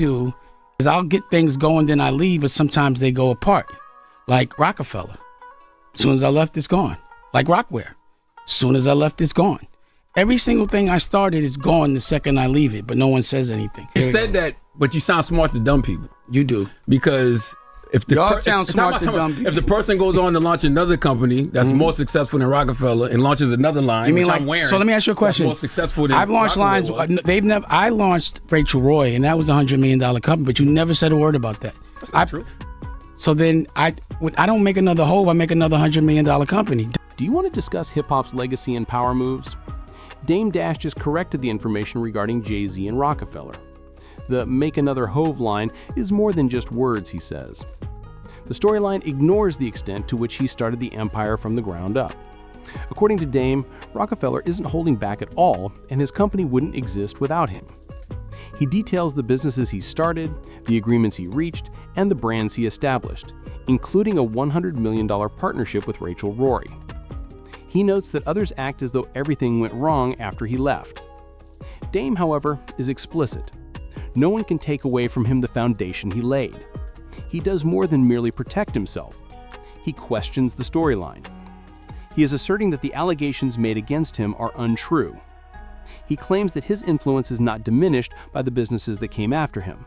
do is I'll get things going, then I leave, but sometimes they go apart. Like Roc-A-Fella. As soon as I left, it's gone. Like Rockware. As soon as I left, it's gone. Every single thing I started is gone the second I leave it, but no one says anything. You said that, but you sound smart to dumb people. You do. Because if the Y'all sound smart to dumb people. If the person goes on to launch another company that's more successful than Roc-A-Fella and launches another line, you mean which like, I'm wearing, so let me ask you a question. More successful than I've launched lines. I launched Rachel Roy, and that was a $100 million company, but you never said a word about that. That's not true. So then I don't make another Hove. I make another $100 million company. Do you want to discuss hip-hop's legacy and power moves? Dame Dash just corrected the information regarding Jay-Z and Roc-A-Fella. The Make Another Hove line is more than just words, he says. The storyline ignores the extent to which he started the empire from the ground up. According to Dame, Roc-A-Fella isn't holding back at all, and his company wouldn't exist without him. He details the businesses he started, the agreements he reached, and the brands he established, including a $100 million partnership with Rachel Roy. He notes that others act as though everything went wrong after he left. Dame, however, is explicit. No one can take away from him the foundation he laid. He does more than merely protect himself. He questions the storyline. He is asserting that the allegations made against him are untrue. He claims that his influence is not diminished by the businesses that came after him.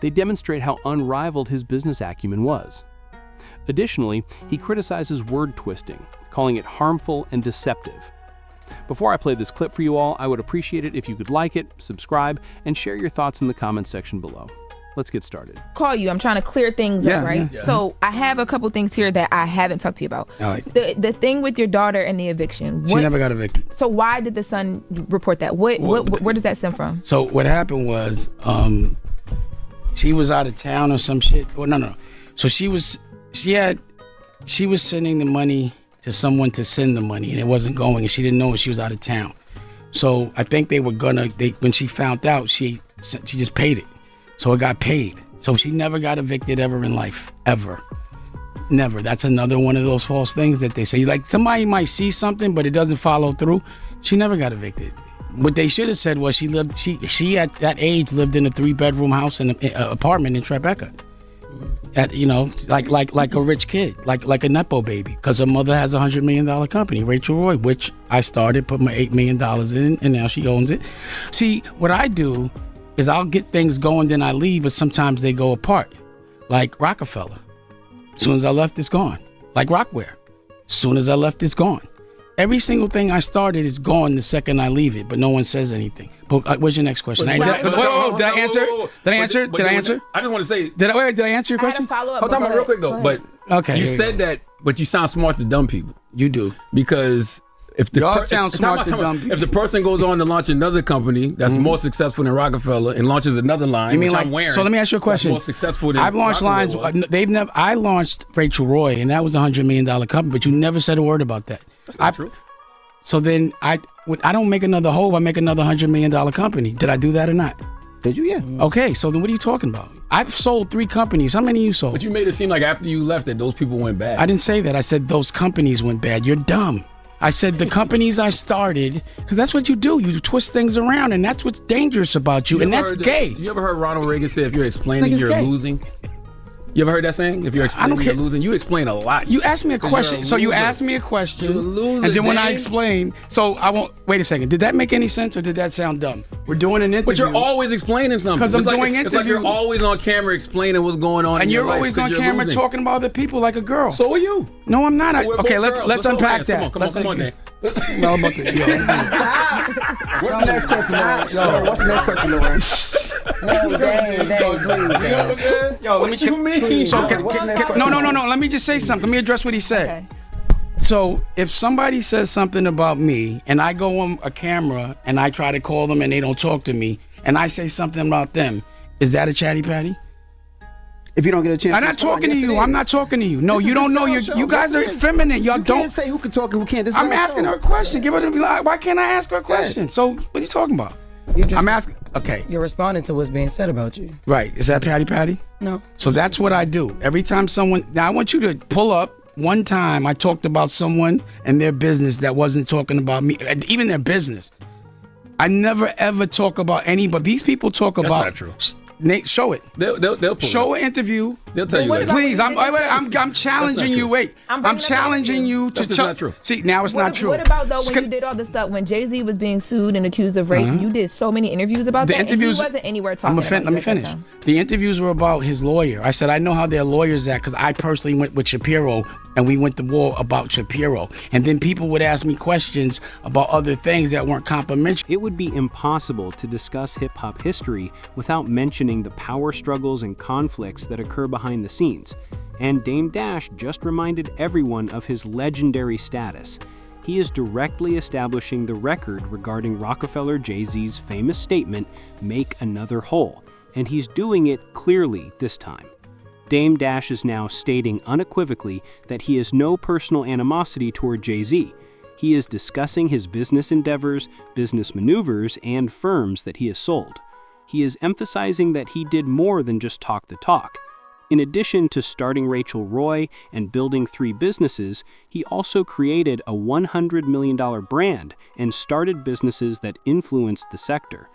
They demonstrate how unrivaled his business acumen was. Additionally, he criticizes word twisting, calling it harmful and deceptive. Before I play this clip for you all, I would appreciate it if you could like it, subscribe, and share your thoughts in the comments section below. Let's get started. Call you. I'm trying to clear things up, right? Yeah. So I have a couple things here that I haven't talked to you about. The thing with your daughter and the eviction. She never got evicted. So why did the son report that? Where does that stem from? So what happened was, she was out of town or some shit. Well, no. So she was sending the money to someone to send the money, and it wasn't going, and she didn't know she was out of town. So I think when she found out, she just paid it. So it got paid. So she never got evicted ever in life, ever. Never. That's another one of those false things that they say. Like, somebody might see something, but it doesn't follow through. She never got evicted. What they should have said was she at that age lived in a 3-bedroom house and apartment in Tribeca. Like a rich kid, like a Nepo baby, because her mother has a $100 million company, Rachel Roy, which I started, put my $8 million in, and now she owns it. See, what I do is I'll get things going, then I leave, but sometimes they go apart. Like Roc-A-Fella. As soon as I left, it's gone. Like Rockware. As soon as I left, it's gone. Every single thing I started is gone the second I leave it, but no one says anything. But what's your next question? Did I answer? Did I answer? I just want to say. Did I answer your question? Follow up. Hold on real quick though. But okay, you said that, but you sound smart to dumb people. You do. Because if the if the person goes on to launch another company that's more successful than Roc-A-Fella and launches another line, you mean which like, I'm wearing, so let me ask you a question. More successful than I've launched lines. I launched Rachel Roy, and that was a $100 million company, but you never said a word about that. That's not true. So then I don't make another Hove. I make another $100 million company. Did I do that or not? Did you? Yeah. Okay, so then what are you talking about? I've sold 3 companies. How many you sold? But you made it seem like after you left that those people went bad. I didn't say that. I said those companies went bad. You're dumb. I said the companies I started, because that's what you do. You twist things around, and that's what's dangerous about you, and that's gay. You ever heard Ronald Reagan say, if you're explaining, you're losing? You ever heard that saying? If you're explaining, you're losing. You explain a lot. You asked me a question. So you asked me a question, and then when I explain, so I won't. Wait a second. Did that make any sense, or did that sound dumb? We're doing an interview. But you're always explaining something. Because I'm doing interviews. It's like you're always on camera explaining what's going on. And you're always on camera talking about other people like a girl. So are you? No, I'm not. Okay, let's unpack that. Come on, man. No, I'm about to. What's the next question, What's the next question, Lauren? No, dang, please. Yo, what you mean? So no. Let me just say something. Let me address what he said. Okay. So if somebody says something about me and I go on a camera and I try to call them and they don't talk to me and I say something about them, is that a chatty patty? If you don't get a chance, I'm not talking to you. I'm not talking to you. No, you don't know. You guys are effeminate. Y'all don't. You can't say who can talk and who can't. I'm asking her a question. Give her the. Why can't I ask her a question? So what are you talking about? I'm asking. Okay. You're responding to what's being said about you. Right. Is that patty patty? No. So that's what I do. Every time someone. Now I want you to pull up. One time I talked about someone and their business that wasn't talking about me, even their business. I never ever talk about any, but these people talk about. That's not true. Nate, show it. They'll pull show it. an interview. They'll tell you later. Please, I'm challenging you. Wait, I'm challenging you to tell. Not true. See, now it's not true. What about though when you did all this stuff when Jay-Z was being sued and accused of rape? You did so many interviews about that. Interviews, and he wasn't anywhere talking about Let me finish. The interviews were about his lawyer. I said I know how their lawyers act because I personally went with Shapiro and we went to war about Shapiro. And then people would ask me questions about other things that weren't complimentary. It would be impossible to discuss hip-hop history without mentioning the power struggles and conflicts that occur behind the scenes. And Dame Dash just reminded everyone of his legendary status. He is directly establishing the record regarding Roc-A-Fella Jay-Z's famous statement, "Make another whole," and he's doing it clearly this time. Dame Dash is now stating unequivocally that he has no personal animosity toward Jay-Z. He is discussing his business endeavors, business maneuvers, and firms that he has sold. He is emphasizing that he did more than just talk the talk. In addition to starting Rachel Roy and building 3 businesses, he also created a $100 million brand and started businesses that influenced the sector.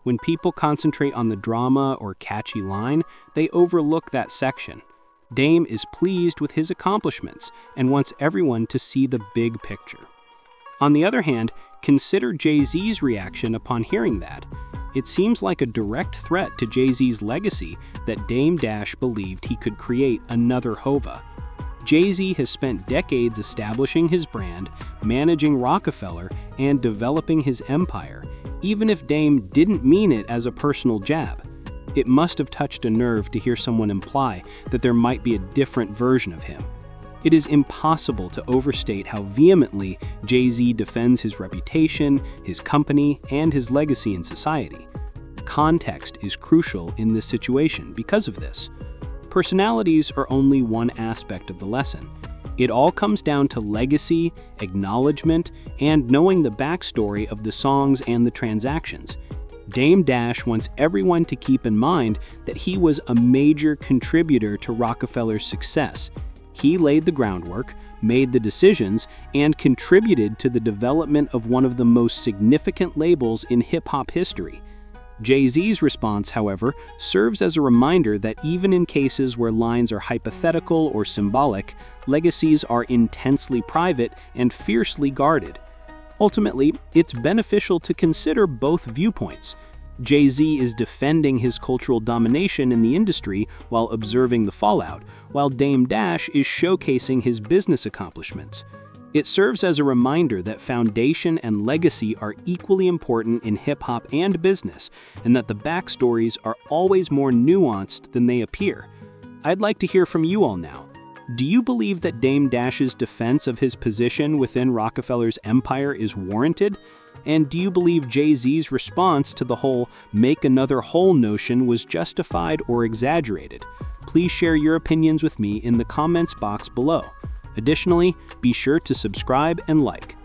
When people concentrate on the drama or catchy line, they overlook that section. Dame is pleased with his accomplishments and wants everyone to see the big picture. On the other hand, consider Jay-Z's reaction upon hearing that. It seems like a direct threat to Jay-Z's legacy that Dame Dash believed he could create another Hova. Jay-Z has spent decades establishing his brand, managing Roc-A-Fella, and developing his empire, even if Dame didn't mean it as a personal jab. It must have touched a nerve to hear someone imply that there might be a different version of him. It is impossible to overstate how vehemently Jay-Z defends his reputation, his company, and his legacy in society. Context is crucial in this situation because of this. Personalities are only one aspect of the lesson. It all comes down to legacy, acknowledgement, and knowing the backstory of the songs and the transactions. Dame Dash wants everyone to keep in mind that he was a major contributor to Roc-A-Fella's success. He laid the groundwork, made the decisions, and contributed to the development of one of the most significant labels in hip-hop history. Jay-Z's response, however, serves as a reminder that even in cases where lines are hypothetical or symbolic, legacies are intensely private and fiercely guarded. Ultimately, it's beneficial to consider both viewpoints. Jay-Z is defending his cultural domination in the industry while observing the fallout, while Dame Dash is showcasing his business accomplishments. It serves as a reminder that foundation and legacy are equally important in hip-hop and business, and that the backstories are always more nuanced than they appear. I'd like to hear from you all now. Do you believe that Dame Dash's defense of his position within Roc-A-Fella's empire is warranted? And do you believe Jay-Z's response to the whole "make another whole" notion was justified or exaggerated? Please share your opinions with me in the comments box below. Additionally, be sure to subscribe and like.